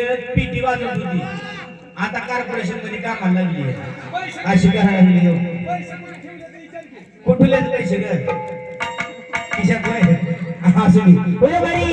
PT वाजवत होती, आता कॉर्पोरेशन मध्ये कामाला लागली आहे. अशी करायला लागली हो. कुठले पैसे ग खिशात असू दे बाई.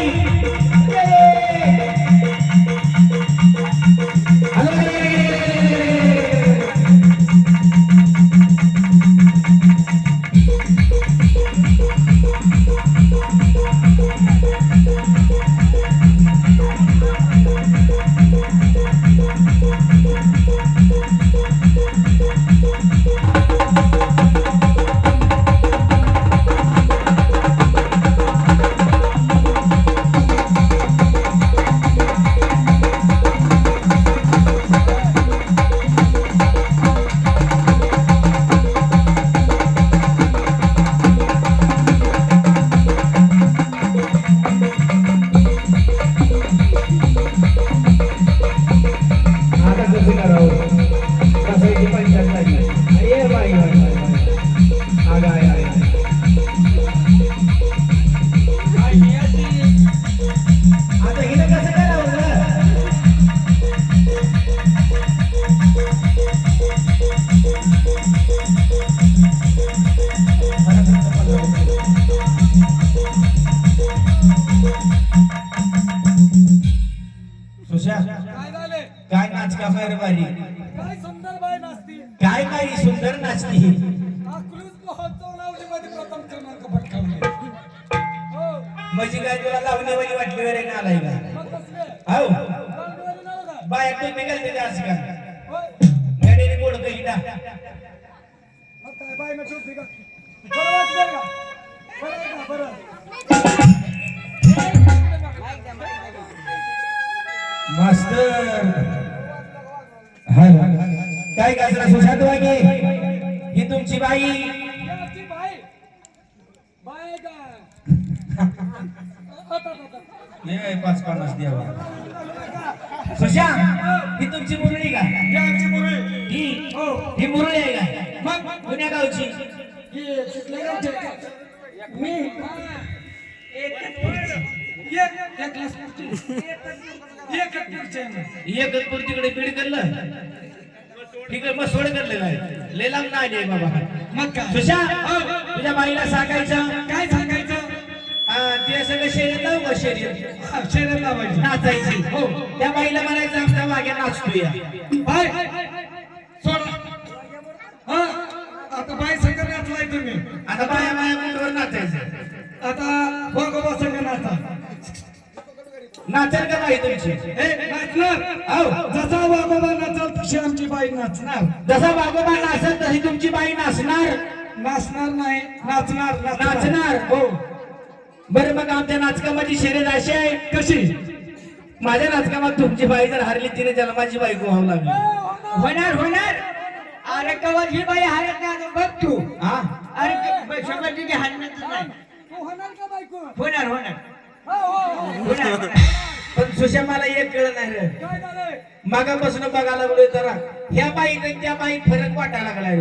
काय नाच का फार बारी, काय सुंदर बाई नाचती, काय बाई सुंदर नाचती. अकलूज महोत्सव मध्ये प्रथम क्रमांक पटकावले. हो म्हणजे काय तुला लावणीवाली वाटली वगैरे ना आलाय का? मग कसले हो लावणीवाले नाव का? बाया तुम्ही घालते असं का होय गाडीने बोल काही ना. मग काय बाई ना ठेवते का? बरं वाटलं का? बरं आहे का? बरं मास्टर काय गाजरा सुशांत वागे ही तुमची बाई. याची बाई बाई का? ये 5-50 द्यावा. सुशांत ही तुमची मुरळी का? याची मुली ही मुरळी आहे का? मग पुण्या गावची ये कुठल्या गावचे? मी एकतपूर तिकडे बीड करलं तिकडे मग सोड करलेलं आहे. लेलाम नाही आहे बाबा. मग काय सुशांत तुझ्या बाईला सांगायचं काय सांगायचं? ते सगळं शर्यत लावू का? शर्यत शर्यत लावायची नाचायची. हो त्या बाईला म्हणायचं आमच्या मागे नाचतोय. बाय सोड. हा आता बाय संग नाचलाय तुम्ही, आता बाया बाया मुंडवर नाचायचं. आता भोगोबा संग नाचा. नाचेल का बाई तुमची? नाचणार. हो जसा वागोबा नाचाल तशी आमची बाई नाचणार. जसा बागोबा नाचत तशी तुमची बाई नाचणार. नाचणार नाही नाचणार नाचणार. हो बरं मग आमच्या नाचकामाची शर्यत अशी आहे. कशी? माझ्या नाचकामात तुमची बाई जर हारली तिने जन्माची बाई व्हावं लागली. होणार होणार. अरे कवच ही बाई हारत नाही बघ तू. हा अरे शंभर टक्के हारणारच नाही. तू होणार का बायको? होणार होणार हो हो हो. होणार. पण सुशा मला एक कळ नाही रे. काय झालंय? मागापासून बघायला लागलोय जरा ह्या बाईत आणि त्या बाईत फरक वाटायला लागलाय.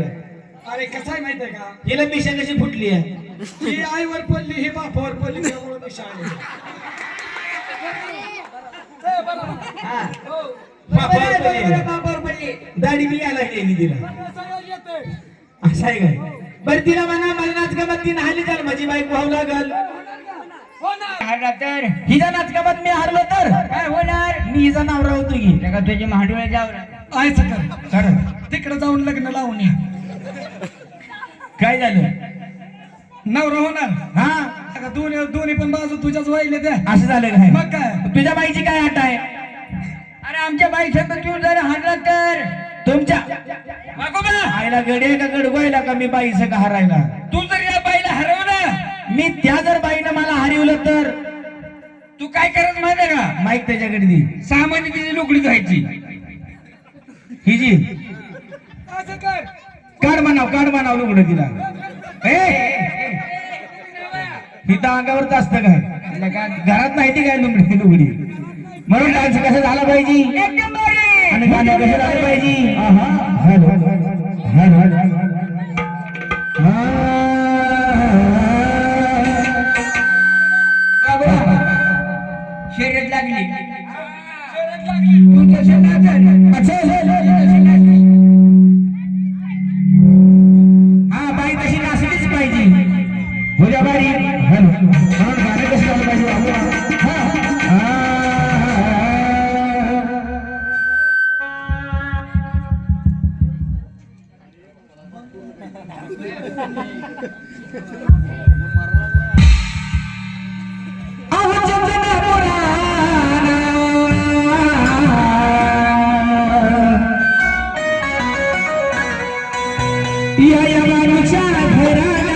अरे कसं आहे माहितीये का? हिला मिशा कशी फुटली आहे? ही आईवर पडली ही बापावर पडली त्यामुळे मी शाळेत. हा. हो बापावर पडली. बापावर पडली. दाढी बी यायला लागली तिला. सगळं येते. असं आहे काय? बरं तिला म्हणा मला नाचकामात ती हारली तर माझी बाई व्हावं लागल. होणार. हारला तर हिच्या नाचकामात मी हारलो तर काय होणार? मी हिचा नाव राहतो की त्या का तुझी महाडोळे जावं. आयचं कर. खरं तिकडे जाऊन लग्न लावून या. काय झालं? नवरा होणार. हा आता दोन्ही पण बाजू तुझ्याच वाहिले त्या. असं झालं काय? मग काय? तुझ्या बाईची काय अट आहे? अरे आमच्या बाई संग तू जर हारला तर तुमच्या वागोबा आईला गडे का गडगोयला का मी बाईचं का हरायला? तू जर या बाईला हरवलं, मी त्या जर बाईनं मला हरवलं तर तू काय करत माहितीये का? माईक त्याच्याकडे दे. सामान्य तिची लुकडी धुवायची. हिजी असं कर. काढ म्हणाव लुगडं तिला. हिथं अंगावरच असतं काय? घरात नाही ती काय लुगडी. म्हणून डान्स कसं झाला पाहिजे एकदम भारी. आणि गाणं कसं झालं पाहिजे. शर्यत लागली. शर्यत लागली. या मानुच्या घराला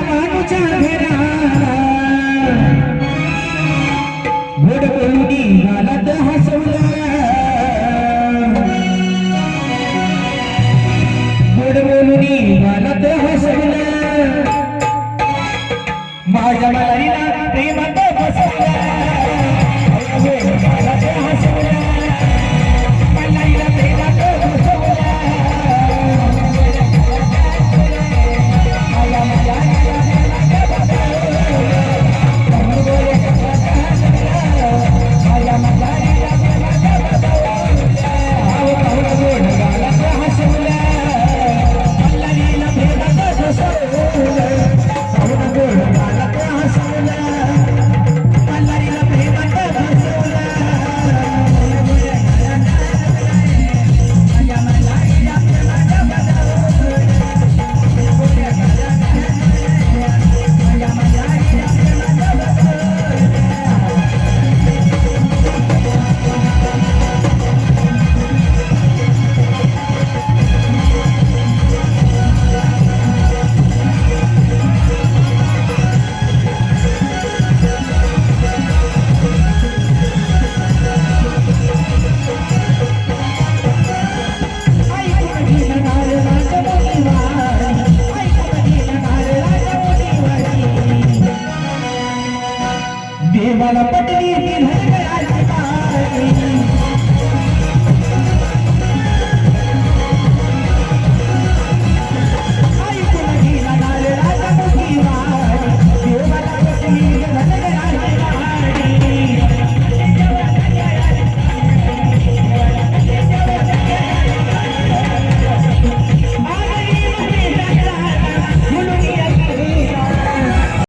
मानुच्या घराला गोड बोलूनी गालात हसवलं गोड बोलूनी गालात हसवलं माझ्या